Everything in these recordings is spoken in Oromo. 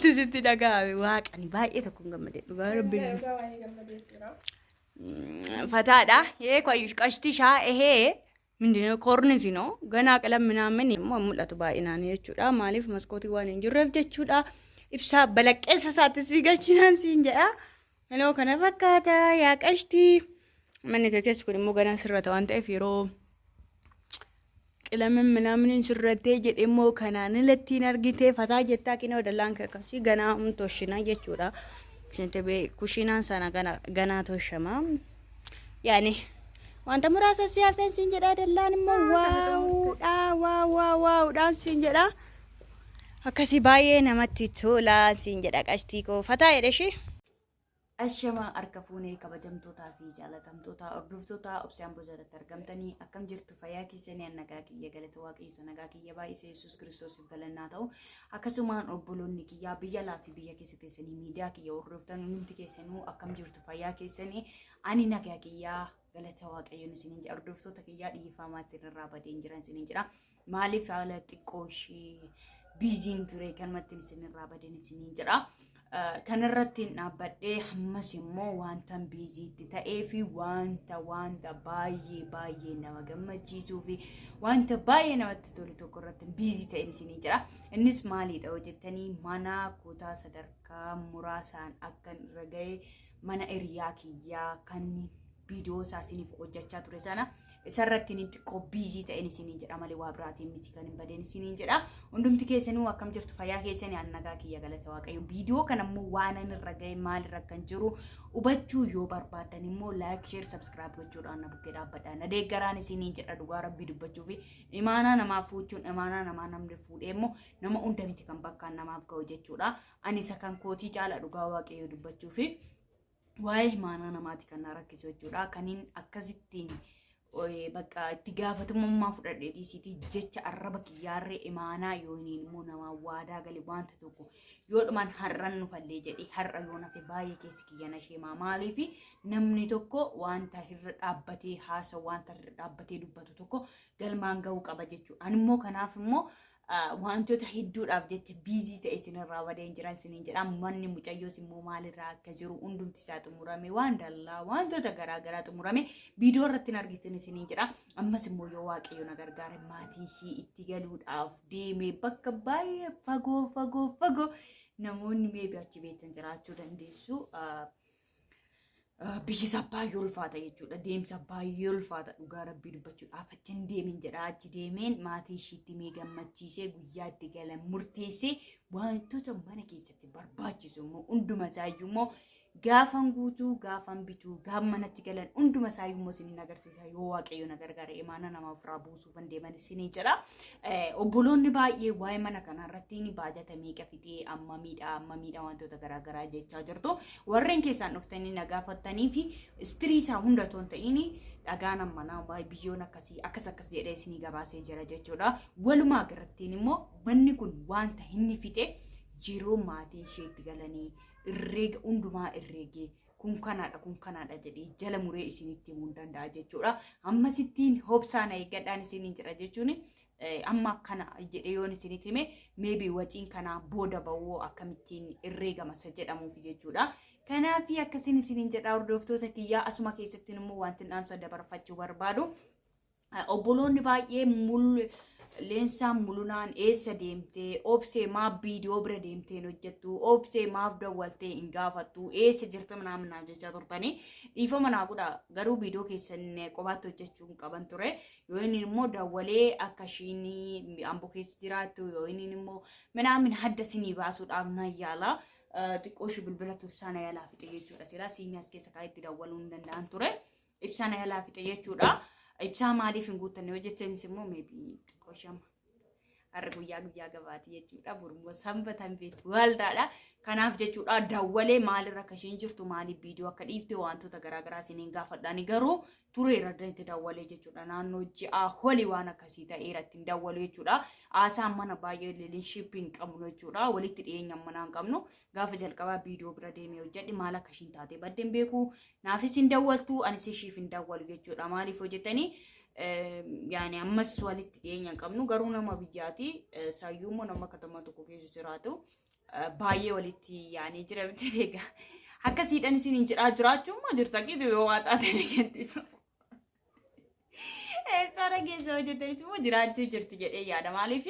ستي دقاوي واقعني باقي تكون جمدت ربي فتاة هي كويس كشتيشا هي من دين كورنيزينو غنا كلام منامني مملا تباينا نيچودا مالف مسكوتي وان جرف جچودا ابسا بلق اساسات سيغچنان سينجا هلو كنا فكاتا يا كشتي من كيس كوني مو غنا سرتا وانت فيرو كلام منامن سرتي جد امو كنا نلتي نرغيتي فتا جتا كينو دلان كسي غنا متوشنا جچودا كنت بي كوشينا سانا غنا توشما يعني وانت مراسة سيافين سنجدا دلان مو واو دان سنجدا akkasi baay'ee namatti tola sinjedha qashtiiko fataa jedheshi ashama harka fuunee kabajamtootaa fi jaalatamtoota hordoftoota obsaan bozaarratti argamtanii akkam jirtu fayyaa keessanii nagaa kiyya galata waaqayyo nagaa kiyya baay'ee Yesuus Kiristoosiif galannaa ta'u akkasumaan obboloonni kiyya biyya laafi biyya keessa teessanii miidiyaa kiyya hordoftan hundi keessanuu akkam jirtu fayyaa keessanii ani nagaa kiyya galata waaqayyo isiniin jedha hordoftoota kiyya dhiifamaa sirraa badeen jiran isiniin jedha maaliif haala xiqqooshii biziin ture kanumatti isinirraa badeen isiniin jedha kanarratti dhaabbadhee hammas immoo wanta biziitti ta'ee fi wanta baay'ee nama gammachiisuu fi wanta baay'ee namatti tolu tokko irratti bizii ta'een isiniin jedha innis maalidha hojjettanii mana kutaa sadarkaa muraasaan akkan irra ga'e mana hiriyaa kiyyaa kan viidiyoo isaaniif hojjechaa ture sana isarratti ni xiqqoo bizii ta'een isiniin jedha malee waa biraatiin miti kan hin badeen isiniin jedha hundumti keessanuu akkam jirtu fayyaa keessanii nagaa kiyya galata waaqayyo viidiyoo kana immoo waan ani irra ga'e maal irra kan jiru hubachuu yoo barbaadan immoo like share subscribe gochuudhaan na bukkee dhaabbadhaa na deeggaraan isiniin jedha dhugaa rabbii dubbachuu fi imaanaa namaaf fuuchuun imaanaa namaa namni fuudhee immoo nama hunda miti kan bakkaan namaaf ga'u jechuudha ani isa kan kootii caala dhugaa waaqayyo dubbachuu fi waa'ee imaanaa namaati kan na rakkisu jechuudha kaniin akkasittiin bakka itti gaafatamummaa fudhadhee dhiisitii jecha arraba kiyyaarree imaanaa yooniin immoo nama waadaa galee wanta tokko yoo dhumaan har'an nu fallee jedhee har'a yoo nafe baay'ee keessi kiyyana sheemaa maaliif namni tokko wanta irra dhaabbatee haasa wanta irra dhaabbatee dubbatu tokko galmaan ga'uu qaba jechuudha ani immoo kanaaf immoo wantoota hedduudhaaf jecha bizii ta'e isinirraa badeen jiran isiniin jedha manni mucayyoos immoo maalirraa akka jiru hundumti isaa xumurame waan dallaa wantoota garaagaraa xumurame viidiyoo irratti argitan isiniin jedha ammas immoo yoo waaqayyo na gargaare maatii ishii itti galuudhaaf deemee bakka baay'ee fagoo namoonni meebii achi beektan jiraachuu dandeessu biyyi isaa baay'ee ulfaata jechuudha deemsa baay'ee ulfaata dhugaa rabbii dubbachuudhaaf achin deemin jedha achi deemeen maatii ishiitti mee gammachiisee guyyaa itti galan murteessee wantoota mana keessatti barbaachisu immoo hunduma isaayyuu immoo gaafan guutuu gaafan bituu gaaf manatti galan hunduma isaayyuu immoo isiniin agarsiisa yoo waaqayyo na gargaare imaana nama ofirraa buusuuf deeman isiniin jedha obboloonni baay'ee waa'ee mana kanarratti ni baajata meeqa fixee amma miidhaa wantoota garaagaraa jechaa jirtu warreen keessaan dhuftanii na gaafattanii fi istiriisaa hunda toon ta'ini dhagaan ammanaa biyyoon akkasii akkas jedhee isinii gabaasee jira jechuudha walumaa garattiin immoo manni kun wanta inni fixe jiruu maatii isheetti galanii irreega hundumaa irreegee kun kanaadha jedhee jala muree isinitti himuu danda'a jechuudha ammasittiin hobsaan eeggadhaan isiniin jira jechuun amma kana jedhee yoon isinitti hime meebii waciin kanaa booda ba'uu akkamittiin irreegama isa jedhamuuf jechuudha kanaaf akkasiin isiniin jedha hordoftoota kiyyaa asuma keessatti immoo wanti dhaamsa dabarfachuu barbaadu obboloonni baay'ee Leensaa mulunaan eessa deemtee obsee maaf viidiyoo bira deemtee hojjettu obsee maaf dawwaltee hin gaafattu eessa jirta naaf jechaa turtanii dhiifama naa godhaa garuu viidiyoo keessan qofaatti hojjechuu qaban ture yoo inni immoo dawwalee akka ishiin amboo keessa jiraattu yoo inni immoo manaamin hadda sinii baasuudhaaf na yaala xiqqoo ishii bilbila ibsaan yaalaa fixe jechuudha silaa siimiyaas keessa kaa'itti dawwaluu hin danda'an ture ibsaan yaalaa fixe jechuudha ibsaa maaliif hin guuttanne hojjettanis immoo meebii xiqqoo shama har'a guyyaa gabaati jechuudha burmoo sanbatan beektu waldaadha kanaaf jechuudha dawwalee maalirra akka isheen jirtu maaliif viidiyoo akka dhiifte wantoota garaagaraa isiniin gaafadhaani garuu ture irra itti dawwalee jechuudha naannoo ji'a holi waan akkasii ta'e irratti hin dawwalu jechuudha haasaan mana baay'ee rileeshiipii hin qabnu jechuudha walitti dhiyeenya manaa hin qabnu gaafa jalqabaa viidiyoo bira deemee hojjedhi maal akka ishiin taate baddeen beeku naafis hin dawwaltu anis ishiif hin dawwalu jechuudha maaliif hojjettanii yaani ammas walitti dhiyeenya hin qabnu garuu nama biyyaati sayyuummoo nama katama tokko keessa jiraatu baay'ee walitti yaa'anii jira miti akkasiidhaan isin hin jedhaa jiraachuu immoo jirta gidduu yoo waaxaa ta'e kennitu. Eessara keessa hojjetan immoo jiraachuu jirti jedhee yaada maaliif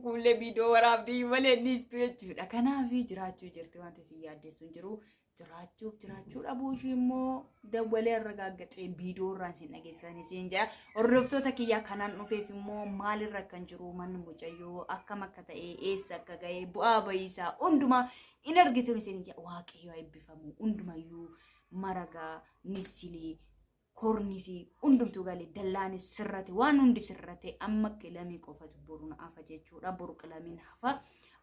kuullee viidiyoo waraabdii malee dhiistu jechuudha. Kanaaf jiraachuu jirti wanti isin yaaddeessu hin jiru. Jiraachuu dhabuu ishee immoo dawwalee irra gaaggaxee viidiyoo irraan isin dhageessan isin jedha. Hordoftoota kiyyaa kanaan dhufeef immoo maalirra kan jiru manni mucayyoo akkam akka ta'e eessa akka ga'e bu'aa bayiisaa hundumaa in argitu isin jedha. Waaqayyo eebbifamu hundumayyuu maragaa nisilee kornisi hundumtu galee dallaanis sirrate waan hundi sirrate amma qilamii qofatu boruun hafa jechuudha. Boru qilamiin hafa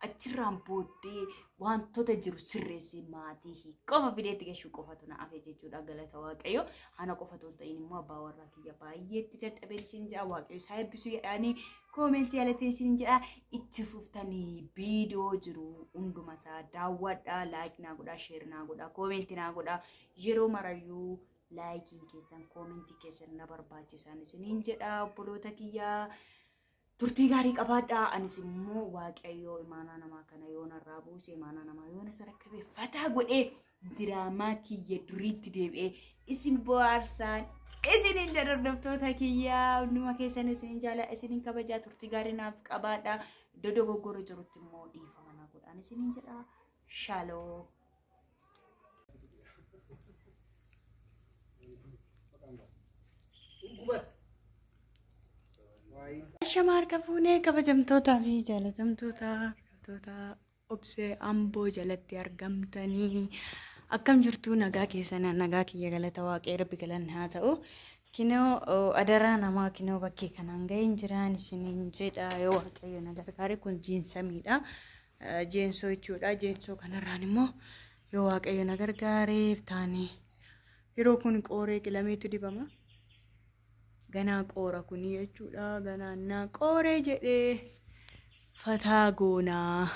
achirraan booddee wantoota jiru sirreessee maatii qofa fideetti gashuu qofatu na hafe jechuudha. Galata Waaqayyo ana qofatu hin ta'in immoo abbaa warraa kiyya baay'eetti dadhabee isin jedha. Waaqayyo isaa eebbisu jedhanii koomentii alatee isin jedha. Itti fuftanii viidiyoo jiru hunduma isaa daawwadhaa, laayik naa godhaa, sheer naa godhaa, koomentii naa godhaa. Yeroo marayyuu laayikiin keessan koomentii keessan na barbaachisan isiniin jedha. Obboloota kiyyaa turtii gaarii qabaadhaa. Anis immoo Waaqayyo imaanaa namaa kana yoo narraa buuse imaanaa namaa yoo na sarakkabee fataa godhee diraamaa kiyya duriitti deebi'ee isin bohaarsaan isiniin jedha. Hordoftoota kiyyaa hunduma keessan isiniin jaalladha, isiniin kabajaa. Turtii gaarii naaf qabaadhaa. Iddoo dogoggora jirutti immoo dhiifama naa godhaan isiniin jedha. Shaaloo. Shamarra kafuunee kabajamtootaa fi jaalatamtoota obsee Amboo jalatti argamtanii akkam jirtu nagaa keessan nagaa kiyya galata Waaqayyo Rabbi galanni haa ta'u. Kinoo adaraa namaa kinoo bakkee kanaan ga'een jiraan isiniin jedha. Yoo Waaqayyo na gargaare kun jiinsamiidha. Jeensoo jechuudha. Jeensoo kanarraan immoo yoo Waaqayyo na gargaareef taane yeroo kun qooree qilameetu dibama. Ganaa qoora kuni jechuudha. Ganaa qooree jedhee fataa goonaa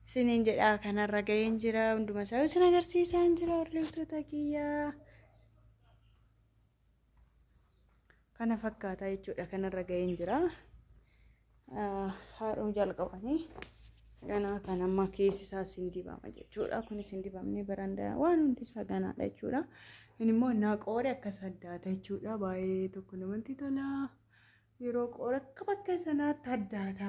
isiniin jedha. Kanarra ga'een jira. Hunduma isaa isin agarsiisaan jira. Hordoftoota kiyyaa kana fakkaata jechuudha. Kanarra ga'een jira. Haadhoo jalqabanii ganaa kan amma keessi isaa isin dibama jechuudha. Kun isin dibamnee barandaa waan hundi isaa ganaadha jechuudha. Inimmoo naa qooree akka saddaata jechuudha. Baay'ee tokko namatti tola. Yeroo qooree akka bakka sanaatti addaata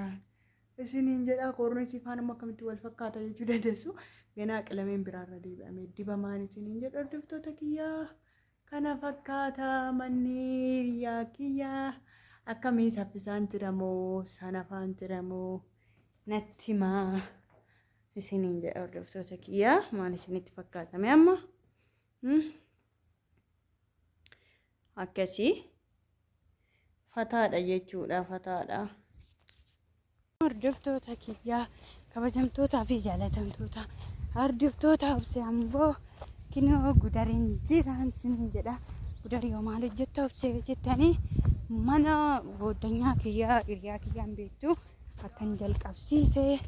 isiniin jedha. Qoorni ifaan amma akkamitti wal fakkaata jechuu dandeessu. Ganaa qilameen biraarra deebi'amee dibamaan isiniin jedha. Hordoftoota kiyyaa kana fakkaata manni hiriyaa kiyyaa akkamii saffisaan jiramoo sanafaan jiramoo natti himaa isiniin jedha. Hordoftoota kiyyaa maal isinitti fakkaatame amma? Akkasii fataadha jechuudha. Fataadha. Hordoftoota kiyyaa kabajamtootaa fi jaalatamtoota hordoftoota obsee Amboo kinoo gudariin jiraan isiniin jedha. Gudarii yoo maal hojjetta obsee jettanii mana booddanyaa kiyyaa hiriyaa kiyyaan beektu akkan jalqabsiisee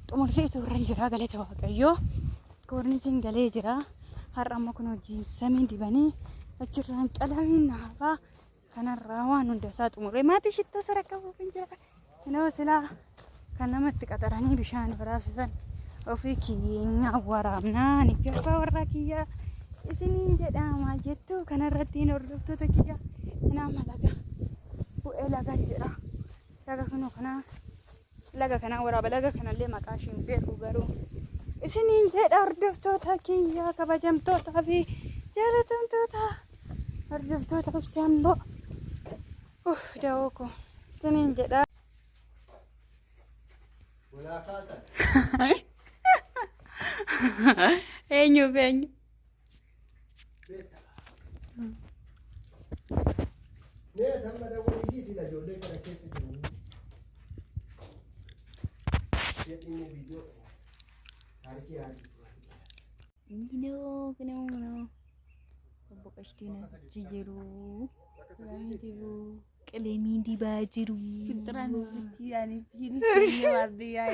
xumursiitu irra jira. Galata Waaqayyoo koornisiin galee jira. Har'a amma kun hojiin samii dibanii achirraan qalamiin naafaa kanarraa waan hunda isaa xumuree maatii shitta sarakkabuuf hin jira. Kinoo silaa kan namatti qaxaranii bishaan biraafsisan ofii keenya waraabnaa ni jabaa warra kiyyaa isiniin jedha. Maal jettu kanarratti hordoftoota kiyyaa nama laga bu'ee laga jedha. Laga kanoo kanaa laga kanaa waraaba. Laga kanallee maqaa ishiin beeku garuu isiniin jedha. Hordoftoota kiyyaa kabajamtootaa fi jaalatamtoota hordoftoota obsee Amboo da'oo ko isiniin jedha. Eenyuuf eenyu? Kinoo boqochtiin asitti jiru. Qilamii dibaa jiru. Fixiraan asitti yaani fiinis waardiyyaa.